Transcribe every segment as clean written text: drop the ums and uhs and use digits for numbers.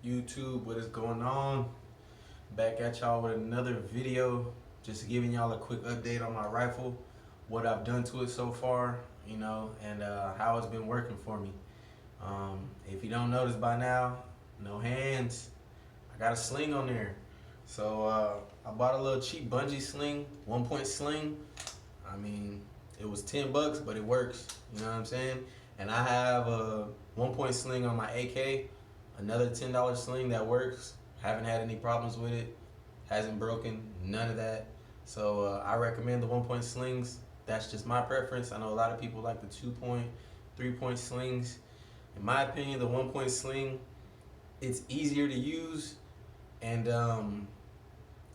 YouTube, what is going on? Back at y'all with another video. Just giving y'all a quick update on my rifle, what I've done to it so far, and how it's been working for me. If you don't notice by now, no hands. I got a sling on there. So I bought a little cheap bungee sling, 1-point sling. I mean, it was $10, but it works. You know what I'm saying? And I have a 1-point sling on my AK, another $10 sling that works. Haven't had any problems with it. Hasn't broken, none of that. So I recommend the 1-point slings. That's just my preference. I know a lot of people like the 2-point, 3-point slings. In my opinion, the 1-point sling, it's easier to use, and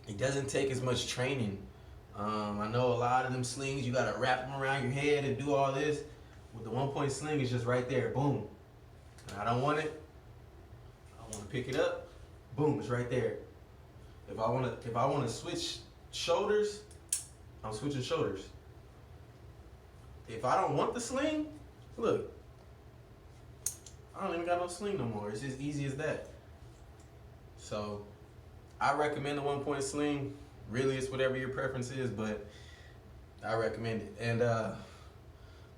it doesn't take as much training. I know a lot of them slings, you gotta wrap them around your head and do all this. With the 1-point sling, it's just right there, boom. And I don't want it. I want to pick it up, boom, it's right there. If I want to switch shoulders, I'm switching shoulders. If I don't want the sling, look, I don't even got no sling no more. It's just easy as that. So I recommend the 1-point sling. Really, it's whatever your preference is, but I recommend it. And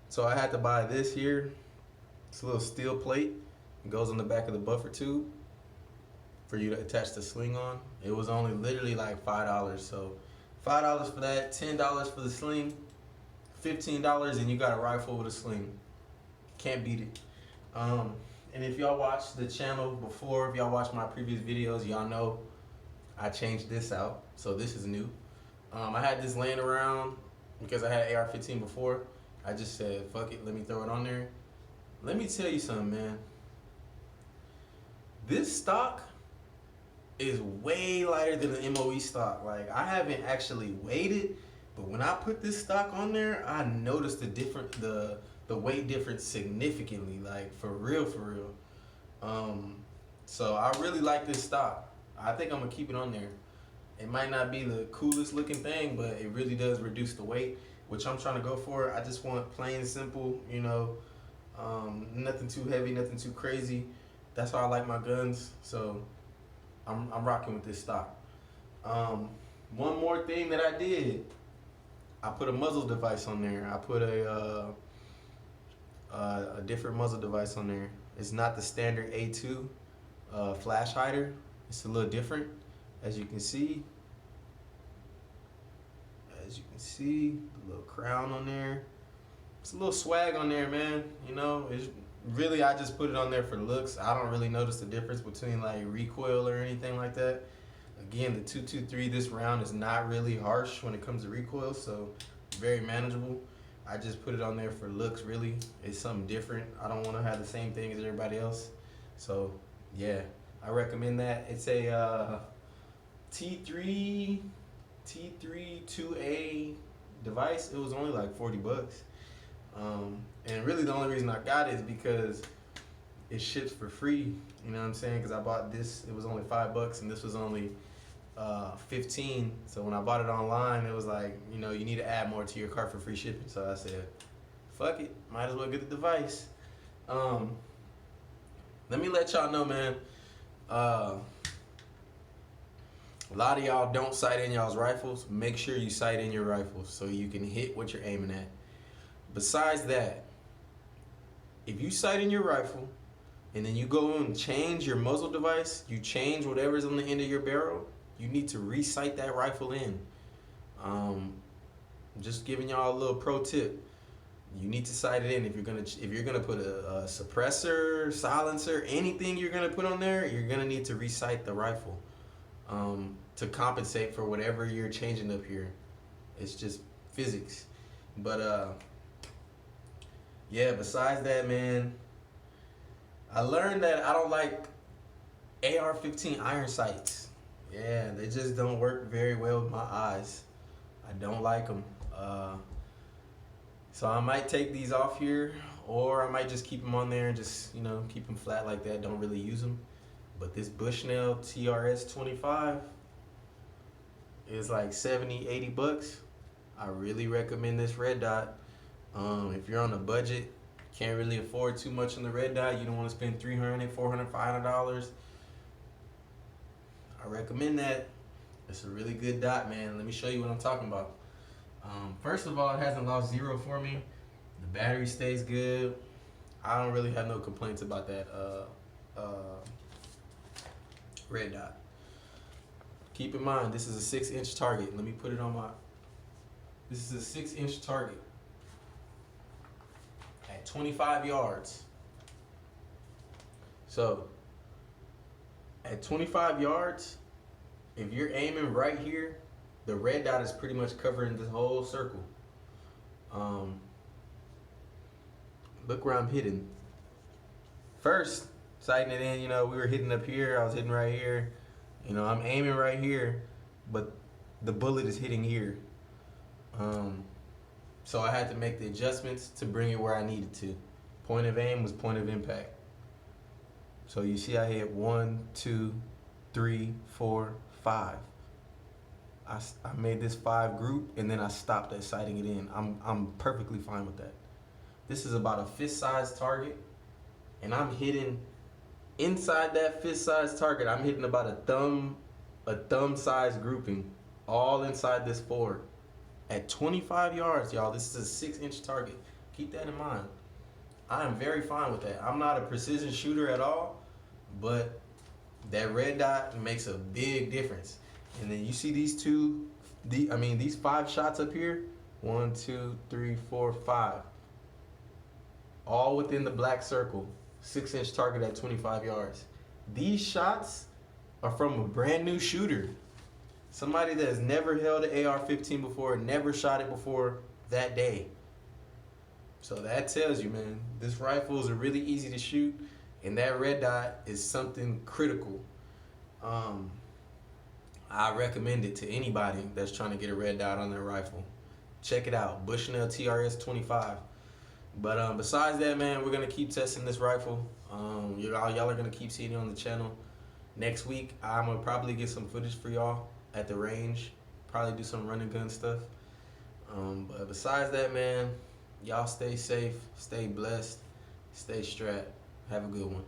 so I had to buy this here. It's a little steel plate. It goes on the back of the buffer tube for you to attach the sling on. It was only literally like $5. So $5 for that, $10 for the sling, $15, and you got a rifle with a sling. Can't beat it. And if y'all watched the channel before, if y'all watched my previous videos, y'all know I changed this out. So this is new. I had this laying around because I had an AR-15 before. I just said, fuck it, let me throw it on there. Let me tell you something, man. This stock is way lighter than the MOE stock. Like, I haven't actually weighed it, but when I put this stock on there, I noticed the weight difference significantly, like for real. So I really like this stock. I think I'm gonna keep it on there. It might not be the coolest looking thing, but it really does reduce the weight, which I'm trying to go for. I just want plain simple, nothing too heavy, nothing too crazy. That's how I like my guns. So I'm rocking with this stock. One more thing that I did, I put a muzzle device on there. I put a different muzzle device on there. It's not the standard A2 flash hider. It's a little different, as you can see. The little crown on there. It's a little swag on there, man. It's really, I just put it on there for looks. I don't really notice the difference between like recoil or anything like that. Again, the 223 this round is not really harsh when it comes to recoil, so very manageable. I just put it on there for looks, really. It's something different. I don't want to have the same thing as everybody else. So, yeah, I recommend that. It's a T3 2A device. It was only like $40. And really the only reason I got it is because it ships for free. You know what I'm saying? Because I bought this, it was only $5 and this was only 15. So when I bought it online, it was like, you need to add more to your cart for free shipping. So I said, fuck it, might as well get the device. Let me let y'all know, man. A lot of y'all don't sight in y'all's rifles. Make sure you sight in your rifles so you can hit what you're aiming at. Besides that, if you sight in your rifle and then you go and change your muzzle device, you change whatever's on the end of your barrel, you need to re-sight that rifle in. Just giving y'all a little pro tip. You need to sight it in. If you're gonna put a suppressor, silencer, anything you're gonna put on there, you're gonna need to re-sight the rifle to compensate for whatever you're changing up here. It's just physics. But yeah, besides that, man, I learned that I don't like AR-15 iron sights. Yeah, they just don't work very well with my eyes. I don't like them. So I might take these off here, or I might just keep them on there and just, keep them flat like that. Don't really use them. But this Bushnell TRS-25 is like $70, $80. I really recommend this red dot. If you're on a budget, can't really afford too much on the red dot, you don't want to spend $300, $400, $500, I recommend that. It's a really good dot, man. Let me show you what I'm talking about. First of all, it hasn't lost zero for me. The battery stays good. I don't really have no complaints about that red dot. Keep in mind, this is a 6-inch target. Let me put it on my. This is a 6-inch target at 25 yards. So, at 25 yards, if you're aiming right here, the red dot is pretty much covering this whole circle. Look where I'm hitting. First, sighting it in, you know, we were hitting up here, I was hitting right here. You know, I'm aiming right here, but the bullet is hitting here. So I had to make the adjustments to bring it where I needed to. Point of aim was point of impact. So you see I hit 1, 2, 3, 4, 5. I made this 5 group and then I stopped at sighting it in. I'm perfectly fine with that. This is about a fist-sized target, and I'm hitting inside that fist-sized target. I'm hitting about a thumb-sized grouping, all inside this 4. At 25 yards, y'all, this is a 6-inch target. Keep that in mind. I am very fine with that. I'm not a precision shooter at all, but that red dot makes a big difference. And then you see these these 5 shots up here, 1, 2, 3, 4, 5. All within the black circle, 6-inch target at 25 yards. These shots are from a brand new shooter. Somebody that has never held an AR-15 before, never shot it before that day. So that tells you, man, this rifle is really easy to shoot, and that red dot is something critical. I recommend it to anybody that's trying to get a red dot on their rifle. Check it out, Bushnell TRS-25. But besides that, man, we're gonna keep testing this rifle. Y'all are gonna keep seeing it on the channel. Next week, I'm gonna probably get some footage for y'all at the range. Probably do some run and gun stuff. But besides that, man, y'all stay safe, stay blessed, stay strapped. Have a good one.